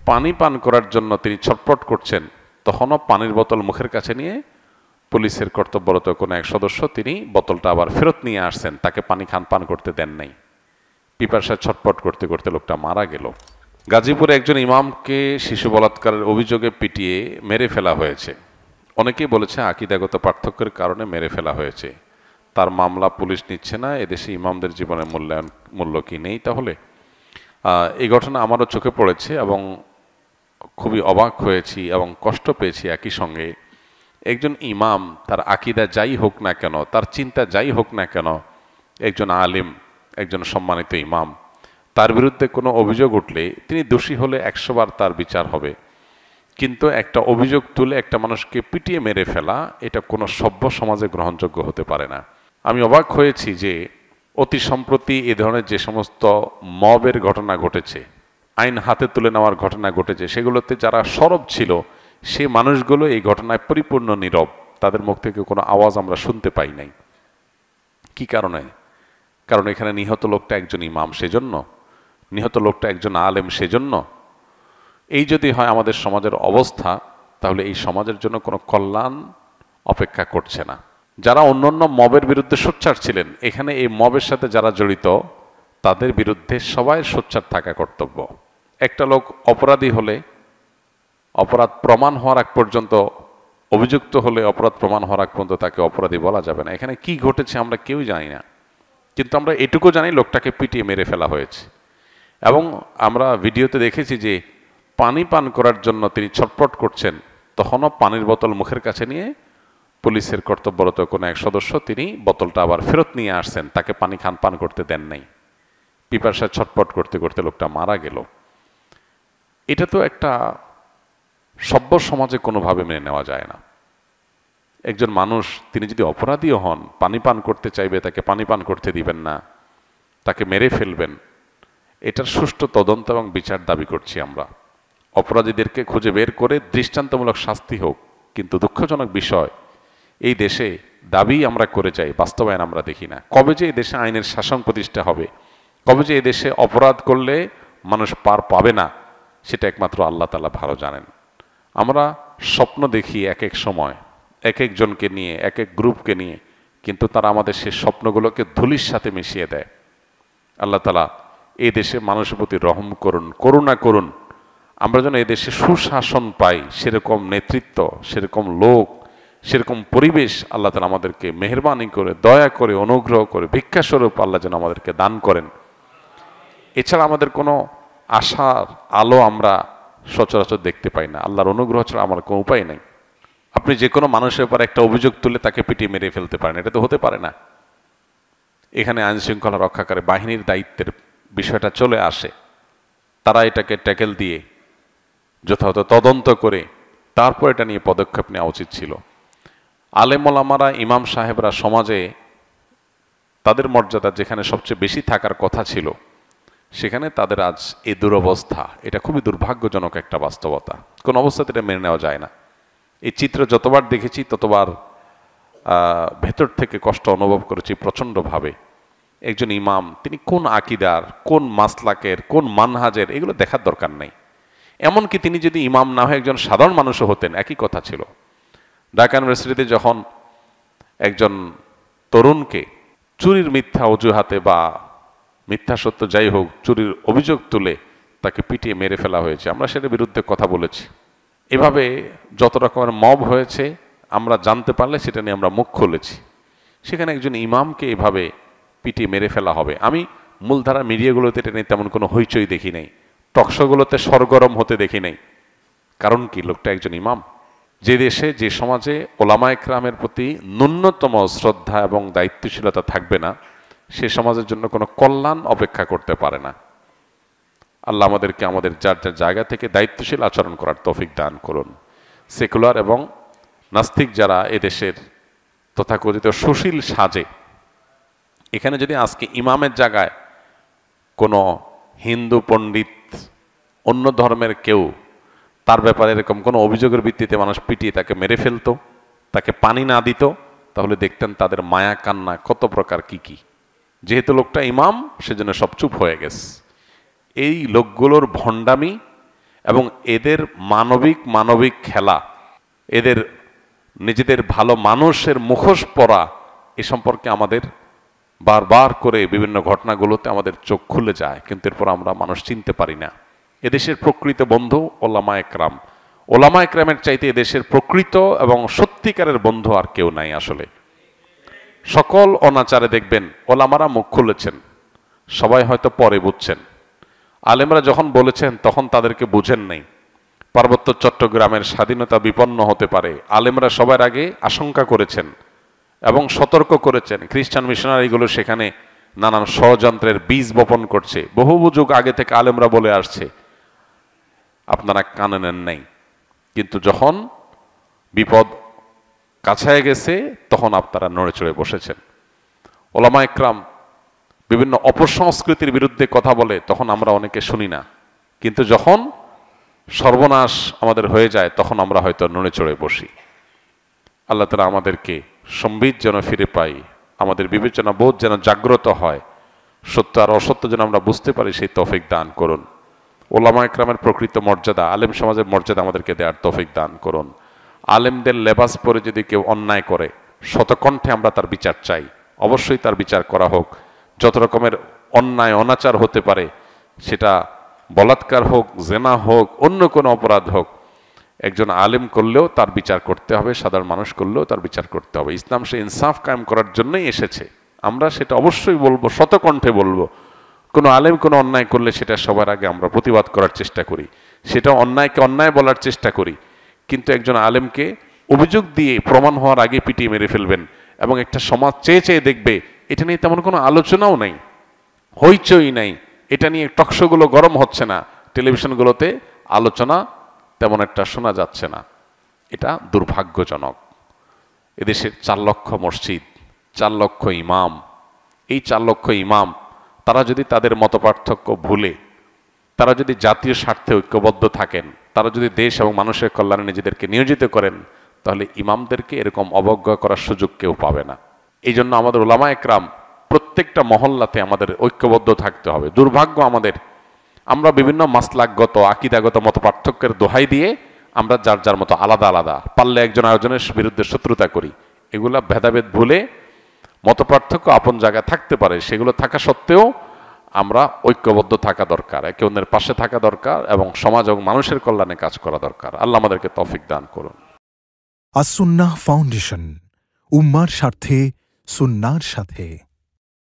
পানি পান করার জন্য তিনি ছটফট করছেন, তখনও পানির বোতল মুখের কাছে নিয়ে পুলিশের কর্তব্যরত কোনো এক সদস্য তিনি বোতলটা আবার ফেরত নিয়ে আসছেন, তাকে পানি পান করতে দেন নাই। পিপাসায় ছটফট করতে করতে লোকটা মারা গেল। গাজীপুরে একজন ইমামকে শিশু বলাৎকারের অভিযোগে পিটিয়ে মেরে ফেলা হয়েছে। অনেকেই বলেছে আকীদাগত পার্থক্যের কারণে মেরে ফেলা হয়েছে। তার মামলা পুলিশ নিচ্ছে না। এদেশে ইমামদের জীবনের মূল্য কি নেই তাহলে? এই ঘটনা আমারও চোখে পড়েছে এবং খুবই অবাক হয়েছি এবং কষ্ট পেয়েছি একই সঙ্গে। একজন ইমাম, তার আকীদা যাই হোক না কেন, তার চিন্তা যাই হোক না কেন, একজন আলিম, একজন সম্মানিত ইমাম, তার বিরুদ্ধে কোনো অভিযোগ উঠলে তিনি দোষী হলে 100 বার তার বিচার হবে। কিন্তু একটা অভিযোগ তুলে একটা মানুষকে পিটিয়ে মেরে ফেলা, এটা কোনো সভ্য সমাজে গ্রহণযোগ্য হতে পারে না। আমি অবাক হয়েছি যে অতি সম্প্রতি এ ধরনের যে সমস্ত মবের ঘটনা ঘটেছে, আইন হাতে তুলে নেওয়ার ঘটনা ঘটেছে, সেগুলোতে যারা সরব ছিল সে মানুষগুলো এই ঘটনায় পরিপূর্ণ নীরব। তাদের মুখ থেকে কোনো আওয়াজ আমরা শুনতে পাই নাই। কি কারণে? কারণ এখানে নিহত লোকটা একজন ইমাম, সেজন্য নিহত লোকটা একজন আলেম, সেজন্য। এই যদি হয় আমাদের সমাজের অবস্থা, তাহলে এই সমাজের জন্য কোনো কল্যাণ অপেক্ষা করছে না। যারা অন্যান্য মবের বিরুদ্ধে সোচ্চার ছিলেন, এখানে এই মবের সাথে যারা জড়িত তাদের বিরুদ্ধে সবাই সোচ্চার থাকা কর্তব্য। একটা লোক অপরাধী হলে অপরাধ প্রমাণ হওয়ার আগ পর্যন্ত, অভিযুক্ত হলে অপরাধ প্রমাণ হওয়ার আগ পর্যন্ত তাকে অপরাধী বলা যাবে না। এখানে কি ঘটেছে আমরা কেউ জানি না, কিন্তু আমরা এটুকু জানি লোকটাকে পিটিয়ে মেরে ফেলা হয়েছে। এবং আমরা ভিডিওতে দেখেছি যে পানি পান করার জন্য তিনি ছটফট করছেন, তখনও পানির বোতল মুখের কাছে নিয়ে পুলিশের কর্তব্যরত কোনো এক সদস্য তিনি বোতলটা আবার ফেরত নিয়ে আসছেন, তাকে পানি পান করতে দেন নাই। পিপাসায় ছটফট করতে করতে লোকটা মারা গেল। এটা তো একটা সভ্য সমাজে কোনোভাবে মেনে নেওয়া যায় না। একজন মানুষ তিনি যদি অপরাধীও হন, পানি পান করতে চাইবে, তাকে পানি পান করতে দিবেন না, তাকে মেরে ফেলবেন। এটার সুষ্ঠু তদন্ত এবং বিচার দাবি করছি আমরা। অপরাধীদেরকে খুঁজে বের করে দৃষ্টান্তমূলক শাস্তি হোক। কিন্তু দুঃখজনক বিষয়, এই দেশে দাবি আমরা করে যাই, বাস্তবায়ন আমরা দেখি না। কবে যে এই দেশে আইনের শাসন প্রতিষ্ঠা হবে, কবে যে এই দেশে অপরাধ করলে মানুষ পার পাবে না, সেটা একমাত্র আল্লাহ তাআলা ভালো জানেন। আমরা স্বপ্ন দেখি এক এক সময়, এক একজনকে নিয়ে, এক এক গ্রুপকে নিয়ে, কিন্তু তারা আমাদের সেই স্বপ্নগুলোকে ধুলির সাথে মিশিয়ে দেয়। আল্লাহ তাআলা এই দেশে মানুষের প্রতি রহম করুন, করুণা করুন। আমরা যেন এই দেশে সুশাসন পাই, সেরকম নেতৃত্ব, সেরকম লোক, সেরকম পরিবেশ আল্লাহ তাআলা আমাদেরকে মেহেরবানি করে, দয়া করে, অনুগ্রহ করে, ভিক্ষাস্বরূপ আল্লাহ যেন আমাদেরকে দান করেন। এছাড়া আমাদের কোনো আশার আলো আমরা সচরাচর দেখতে পাই না। আল্লাহর অনুগ্রহ ছাড়া আমার কোনো উপায় নেই। আপনি যে কোনো মানুষের উপর একটা অভিযোগ তুলে তাকে পিটিয়ে মেরে ফেলতে পারেন, এটা তো হতে পারে না। এখানে আইন শৃঙ্খলা রক্ষাকারী বাহিনীর দায়িত্বের বিষয়টা চলে আসে। তারা এটাকে ট্যাকেল দিয়ে যথাযথ তদন্ত করে তারপর এটা নিয়ে পদক্ষেপ নেওয়া উচিত ছিল। আলেম ওলামারা, ইমাম সাহেবরা সমাজে তাদের মর্যাদা যেখানে সবচেয়ে বেশি থাকার কথা ছিল, সেখানে তাদের আজ এই দুরবস্থা। এটা খুবই দুর্ভাগ্যজনক একটা বাস্তবতা। কোন অবস্থাতে এটা মেনে নেওয়া যায় না। এই চিত্র যতবার দেখেছি ততবার ভেতর থেকে কষ্ট অনুভব করেছি প্রচণ্ডভাবে। একজন ইমাম, তিনি কোন আকীদার, কোন মাসলাকের, কোন মানহাজের, এগুলো দেখার দরকার নেই। এমনকি তিনি যদি ইমাম না হয়ে একজন সাধারণ মানুষও হতেন, একই কথা ছিল। ঢাকা ইউনিভার্সিটিতে যখন একজন তরুণকে চুরির মিথ্যা অজুহাতে বা মিথ্যা সত্য যাই হোক, চুরির অভিযোগ তুলে তাকে পিটিয়ে মেরে ফেলা হয়েছে, আমরা সেটার বিরুদ্ধে কথা বলেছি। এভাবে যত রকমের মব হয়েছে আমরা জানতে পারলে সেটা নিয়ে আমরা মুখ খুলেছি। সেখানে একজন ইমামকে এভাবে পিটিয়ে মেরে ফেলা হবে, আমি মূলধারা মিডিয়াগুলোতে এটা নিয়ে তেমন কোনো হইচই দেখি নাই, টকশোগুলোতে সরগরম হতে দেখি নাই। কারণ কি? লোকটা একজন ইমাম। যে দেশে, যে সমাজে ওলামায়ে কেরামের প্রতি ন্যূনতম শ্রদ্ধা এবং দায়িত্বশীলতা থাকবে না, সে সমাজের জন্য কোনো কল্যাণ অপেক্ষা করতে পারে না। আল্লাহ আমাদেরকে আমাদের যার যার জায়গা থেকে দায়িত্বশীল আচরণ করার তৌফিক দান করুন। সেকুলার এবং নাস্তিক যারা এদেশের তথাকথিত সুশীল সাজে, এখানে যদি আজকে ইমামের জায়গায় কোনো হিন্দু পণ্ডিত, অন্য ধর্মের কেউ তার ব্যাপারে এরকম কোনো অভিযোগের ভিত্তিতে মানুষ পিটিয়ে তাকে মেরে ফেলতো, তাকে পানি না দিত, তাহলে দেখতেন তাদের মায়া কান্না কত প্রকার কি কি। যেহেতু লোকটা ইমাম, সেজন্য সব চুপ হয়ে গেছে। এই লোকগুলোর ভণ্ডামি এবং এদের মানবিক খেলা, এদের নিজেদের ভালো মানুষের মুখোশ পরা, এ সম্পর্কে আমাদের বারবার করে বিভিন্ন ঘটনাগুলোতে আমাদের চোখ খুলে যায়, কিন্তু এরপর আমরা মানুষ চিনতে পারি না। এদেশের প্রকৃত বন্ধু ওলামা একরাম। ওলামা একরামের চাইতে এদেশের প্রকৃত এবং সত্যিকারের বন্ধু আর কেউ নাই আসলে। সকল অনাচারে দেখবেন ওলামারা মুখ খুলেছেন, সবাই হয়তো পরে বুঝছেন। আলেমরা যখন বলেছেন তখন তাদেরকে বুঝেন নাই। পার্বত্য চট্টগ্রামের স্বাধীনতা বিপন্ন হতে পারে, আলেমরা সবার আগে আশঙ্কা করেছেন এবং সতর্ক করেছেন। খ্রিস্টান মিশনারিগুলো সেখানে নানান ষড়যন্ত্রের বীজ বপন করছে, বহু যুগ আগে থেকে আলেমরা বলে আসছে, আপনারা কানে নেন নাই। কিন্তু যখন বিপদ কাছায় গেছে তখন আপনারা নড়ে চড়ে বসেছেন। ওলামা একরাম বিভিন্ন অপসংস্কৃতির বিরুদ্ধে কথা বলে, তখন আমরা অনেকে শুনি না, কিন্তু যখন সর্বনাশ আমাদের হয়ে যায় তখন আমরা হয়তো নড়ে চড়ে বসি। আল্লাহ তাআলা আমাদেরকে সম্বিত যেন ফিরে পাই, আমাদের বিবেচনা বোধ যেন জাগ্রত হয়, সত্য আর অসত্য যেন আমরা বুঝতে পারি, সেই তৌফিক দান করুন। ওলামা একরামের প্রকৃত মর্যাদা, আলেম সমাজের মর্যাদা আমাদেরকে দেওয়ার তৌফিক দান করুন। আলেমদের লেবাস পরে যদি কেউ অন্যায় করে, শতকণ্ঠে আমরা তার বিচার চাই, অবশ্যই তার বিচার করা হোক। যত রকমের অন্যায় অনাচার হতে পারে, সেটা বলাৎকার হোক, জেনা হোক, অন্য কোনো অপরাধ হোক, একজন আলেম করলেও তার বিচার করতে হবে, সাধারণ মানুষ করলেও তার বিচার করতে হবে। ইসলাম সে ইনসাফ কায়েম করার জন্যই এসেছে, আমরা সেটা অবশ্যই বলবো, শতকণ্ঠে বলবো। কোনো আলেম কোনো অন্যায় করলে সেটা সবার আগে আমরা প্রতিবাদ করার চেষ্টা করি, সেটা অন্যায়কে অন্যায় বলার চেষ্টা করি। কিন্তু একজন আলেমকে অভিযোগ দিয়ে প্রমাণ হওয়ার আগে পিটিয়ে মেরে ফেলবেন এবং একটা সমাজ চেয়ে চেয়ে দেখবে, এটা নিয়ে তেমন কোনো আলোচনাও নাই, হইচই নাই, এটা নিয়ে টকশোগুলো গরম হচ্ছে না, টেলিভিশনগুলোতে আলোচনা তেমন একটা শোনা যাচ্ছে না। এটা দুর্ভাগ্যজনক। এদেশের 4 লক্ষ মসজিদ, 4 লক্ষ ইমাম, এই 4 লক্ষ ইমাম তারা যদি তাদের মতপার্থক্য ভুলে, তারা যদি জাতীয় স্বার্থে ঐক্যবদ্ধ থাকেন, তারা যদি দেশ এবং মানুষের কল্যাণে নিজেদেরকে নিয়োজিত করেন, তাহলে ইমামদেরকে এরকম অবজ্ঞা করার সুযোগ কেউ পাবে না। এই জন্য আমাদের ওলামা একরাম প্রত্যেকটা মহল্লাতে আমাদের ঐক্যবদ্ধ থাকতে হবে। দুর্ভাগ্য আমাদের, আমরা বিভিন্ন মাসলাকগত আকীদাগত মত পার্থক্যের দোহাই দিয়ে আমরা যার যার মতো আলাদা আলাদা, পারলে একজন আরেকজনের বিরুদ্ধে শত্রুতা করি। এগুলা ভেদাভেদ ভুলে, মত পার্থক্য আপন জায়গায় থাকতে পারে, সেগুলো থাকা সত্ত্বেও আমরা ঐক্যবদ্ধ থাকা দরকার, একে অন্যের পাশে থাকা দরকার এবং সমাজ এবং মানুষের কল্যাণে কাজ করা দরকার। আল্লাহ আমাদেরকে তৌফিক দান করুন। আস সুন্নাহ ফাউন্ডেশন, উম্মার স্বার্থে সুন্নাহর সাথে।